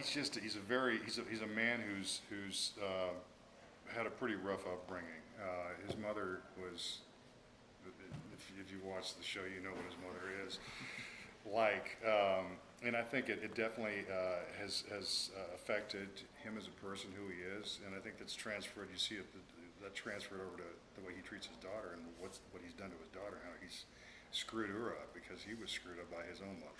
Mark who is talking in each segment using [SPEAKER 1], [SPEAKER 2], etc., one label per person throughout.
[SPEAKER 1] he's a man who's had a pretty rough upbringing. His mother was, if you watch the show, you know what his mother is like. And I think it definitely has affected him as a person, who he is, and I think that's transferred. You see it that transferred over to the way he treats his daughter and what he's done to his daughter, how he's screwed her up because he was screwed up by his own mother.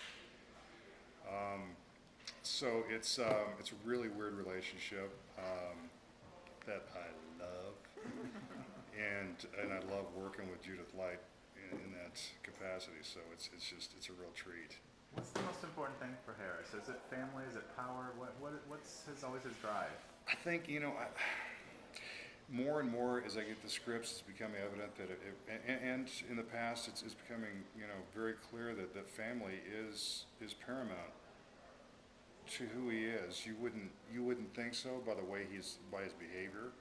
[SPEAKER 1] So it's a really weird relationship that I love, and I love working with Judith Light in that capacity. So it's a real treat.
[SPEAKER 2] What's the most important thing for Harris? Is it family? Is it power? What's always his drive?
[SPEAKER 1] I think more and more as I get the scripts, it's becoming evident that and in the past, it's becoming very clear that family is paramount to who he is. You wouldn't think so by the way by his behavior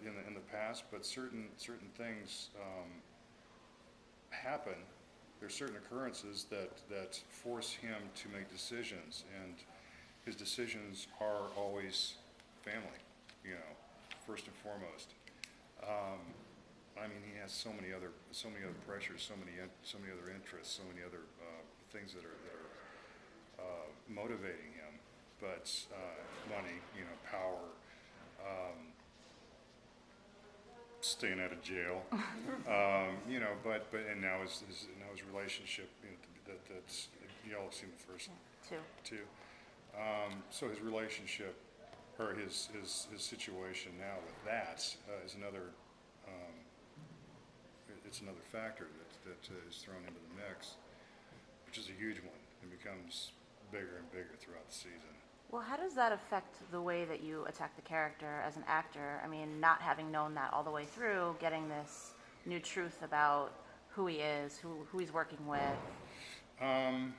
[SPEAKER 1] in the past, but certain things happen. There's certain occurrences that force him to make decisions, and his decisions are always family, first and foremost. I mean, he has so many other pressures, so many other interests, so many other things that are motivating him. But money, power, staying out of jail, but and now his relationship, that's y'all have seen the first two. So his relationship, or his situation now with that is another. It's another factor that is thrown into the mix, which is a huge one, and becomes bigger and bigger throughout the season.
[SPEAKER 3] Well, how does that affect the way that you attack the character as an actor? I mean, not having known that all the way through, getting this new truth about who he is, who he's working with.
[SPEAKER 1] I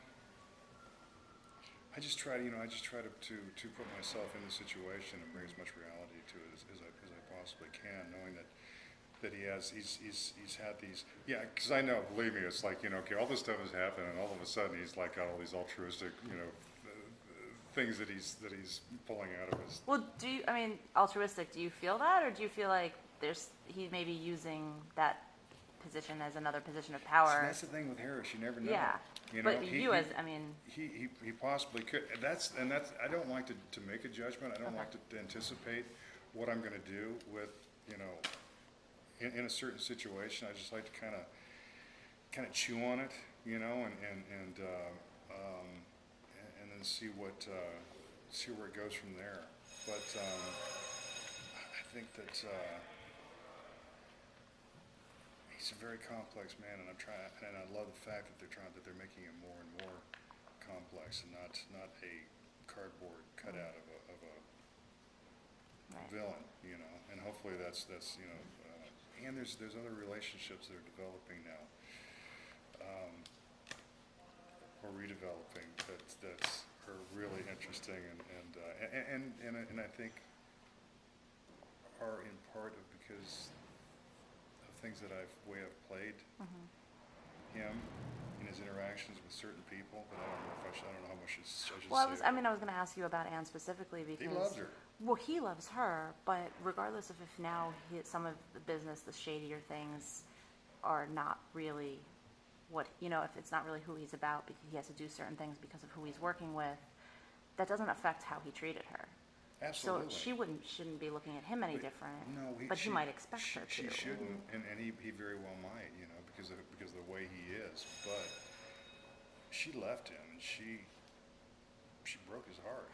[SPEAKER 1] just try to put myself in the situation and bring as much reality to it as I possibly can, knowing that he's had these, because I know, believe me, it's like, okay, all this stuff has happened, and all of a sudden he's like got all these altruistic, things that he's pulling out of his.
[SPEAKER 3] Well, altruistic, do you feel that, or do you feel like he may be using that position as another position of power?
[SPEAKER 1] So that's the thing with Harris, you never know.
[SPEAKER 3] Yeah, but he
[SPEAKER 1] possibly could. That's I don't like to make a judgment. I don't like to anticipate what I'm going to do with, in a certain situation. I just like to kind of chew on it, and then see where it goes from there. But I think that he's a very complex man, and I love the fact that they're making him more and more complex, and not a cardboard cutout of a villain, and hopefully that's and there's other relationships that are developing now, or redeveloping that are really interesting and I think are in part because of things that I've played him in his interactions with certain people, but I don't know how much I should
[SPEAKER 3] Well,
[SPEAKER 1] say.
[SPEAKER 3] I was going to ask you about Anne specifically because
[SPEAKER 1] He loves her.
[SPEAKER 3] Well, he loves her, but regardless of if now some of the business, the shadier things, are not really what if it's not really who he's about, because he has to do certain things because of who he's working with, that doesn't affect how he treated her.
[SPEAKER 1] Absolutely.
[SPEAKER 3] So she shouldn't be looking at him any different.
[SPEAKER 1] No,
[SPEAKER 3] but he might expect her to.
[SPEAKER 1] She shouldn't, and he very well might, because of the way he is. But she left him, and she broke his heart.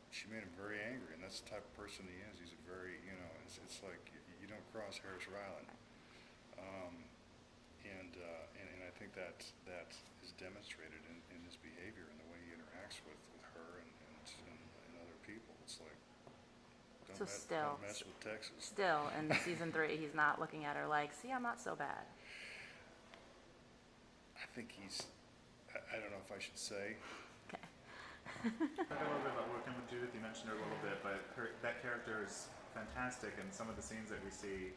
[SPEAKER 1] She made him very angry, and that's the type of person he is. He's a very, it's like you don't cross Harris Ryland. And I think that is demonstrated in his behavior and the way he interacts with her and other people. It's like, don't mess with Texas.
[SPEAKER 3] Still, in season 3, he's not looking at her like, see, I'm not so bad.
[SPEAKER 1] I think I don't know if I should say.
[SPEAKER 3] Okay.
[SPEAKER 2] Talk a little bit about working with Judith. You mentioned her a little bit, but that character is fantastic, and some of the scenes that we see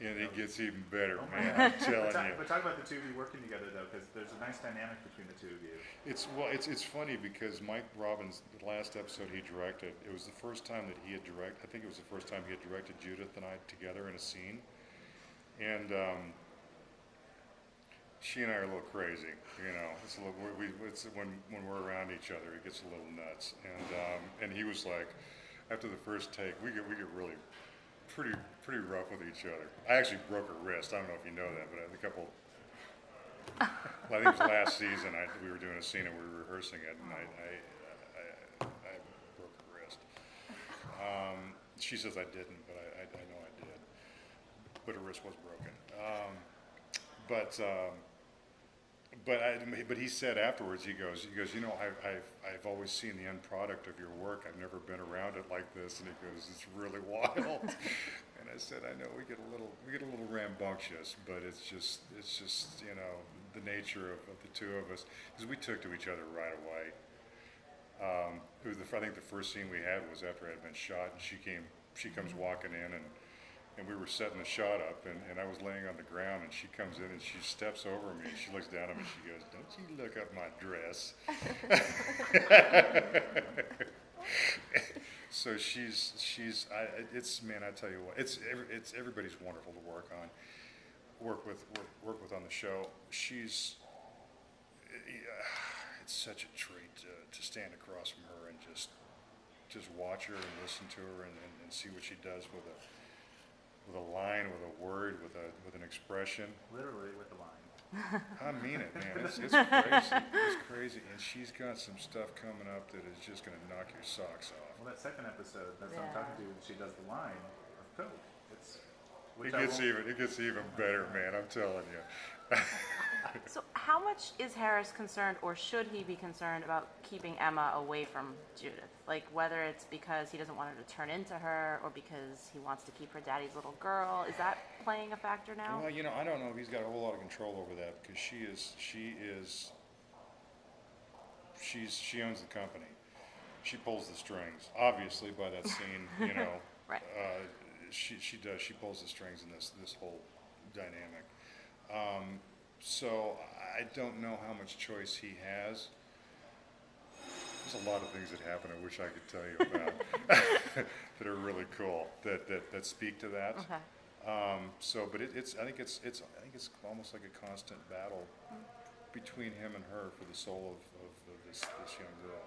[SPEAKER 1] And it gets even better, man. I'm telling you.
[SPEAKER 2] But talk about the two of you working together, though, because there's a nice dynamic between the two of you.
[SPEAKER 1] It's funny because Mike Robbins, the last episode he directed, it was the first time that he had directed. I think it was the first time he had directed Judith and I together in a scene, and she and I are a little crazy. You know, it's a little. It's when we're around each other, it gets a little nuts. And he was like, after the first take, we get really pretty rough with each other. I actually broke a wrist. I don't know if you know that, but a couple. Well, I think it was last season. We were doing a scene and we were rehearsing it, and I broke a wrist. She says I didn't, but I know I did. But her wrist was broken. But he said afterwards, he goes, you know, I've always seen the end product of your work. I've never been around it like this. And he goes, it's really wild. And I said, I know we get a little rambunctious, but it's just you know, the nature of the two of us, because we took to each other right away. It was I think the first scene we had was after I had been shot, and she comes walking in, and we were setting the shot up, and I was laying on the ground, and she comes in and she steps over me, and she looks down at me, and she goes, don't you look up my dress. So man, I tell you what, it's everybody's wonderful to work with on the show. It's such a treat to stand across from her and just watch her and listen to her and see what she does with a line, with a word, with an expression.
[SPEAKER 2] Literally with a line.
[SPEAKER 1] I mean it, man. It's crazy. It's crazy. And she's got some stuff coming up that is just going to knock your socks off.
[SPEAKER 2] Well, that second episode, that's what I'm talking to, she does the line of Coke.
[SPEAKER 1] It gets even better, man. I'm telling you.
[SPEAKER 3] So how much is Harris concerned, or should he be concerned about keeping Emma away from Judith? Like, whether it's because he doesn't want her to turn into her, or because he wants to keep her daddy's little girl. Is that playing a factor now?
[SPEAKER 1] Well, you know, I don't know if he's got a whole lot of control over that, because she owns the company. She pulls the strings, obviously, by that scene, you know.
[SPEAKER 3] Right.
[SPEAKER 1] She does. She pulls the strings in this whole dynamic. So I don't know how much choice he has. There's a lot of things that happen I wish I could tell you about that are really cool that speak to that.
[SPEAKER 3] Okay.
[SPEAKER 1] But I think it's almost like a constant battle between him and her for the soul of this young girl.